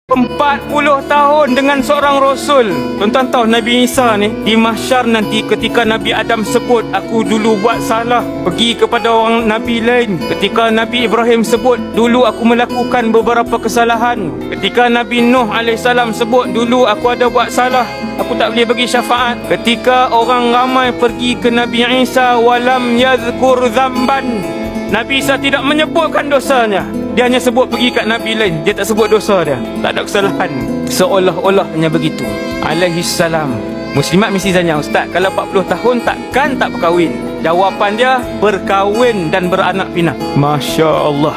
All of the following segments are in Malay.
40 tahun dengan seorang Rasul. Tuan-tuan tahu Nabi Isa ni di mahsyar nanti ketika Nabi Adam sebut aku dulu buat salah, pergi kepada orang Nabi lain. Ketika Nabi Ibrahim sebut dulu aku melakukan beberapa kesalahan. Ketika Nabi Nuh AS sebut dulu aku ada buat salah, aku tak boleh bagi syafaat. Ketika orang ramai pergi ke Nabi Isa, walam yadhkur zamban, Nabi Isa tidak menyebutkan dosanya. Dia hanya sebut pergi kat Nabi lain. Dia tak sebut dosa dia, tak ada kesalahan. Seolah-olahnya begitu. Alaihissalam. Muslimat mesti tanya, Ustaz, kalau 40 tahun takkan tak berkahwin? Jawapan dia, berkahwin dan beranak pinak. Masya Allah.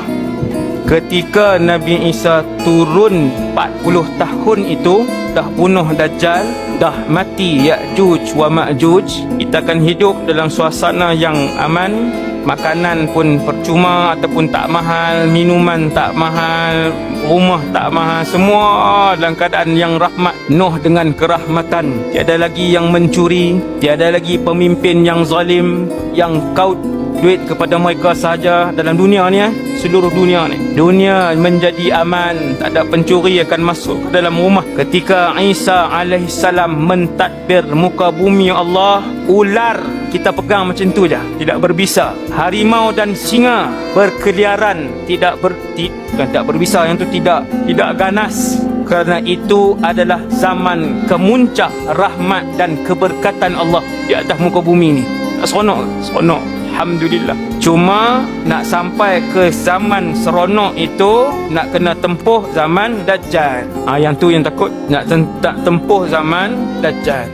Ketika Nabi Isa turun 40 tahun itu, dah bunuh Dajjal, dah mati Ya'juj wa Ma'juj, kita akan hidup dalam suasana yang aman. Makanan pun percuma ataupun tak mahal, minuman tak mahal, rumah tak mahal, semua dalam keadaan yang rahmat, Nuh dengan kerahmatan. Tiada lagi yang mencuri, tiada lagi pemimpin yang zalim, yang kaut duit kepada mereka sahaja dalam dunia ni, seluruh dunia ni. Dunia menjadi aman, tak ada pencuri akan masuk ke dalam rumah. Ketika Isa alaihissalam mentadbir muka bumi Allah, ular kita pegang macam tu je, tidak berbisa. Harimau dan singa berkeliaran, tidak berbisa, yang tu tidak ganas. Kerana itu adalah zaman kemuncak rahmat dan keberkatan Allah di atas muka bumi ni. Tak seronok? Seronok. Alhamdulillah. Cuma nak sampai ke zaman seronok itu, nak kena tempuh zaman Dajjal. Yang tu yang takut, nak tempuh zaman Dajjal.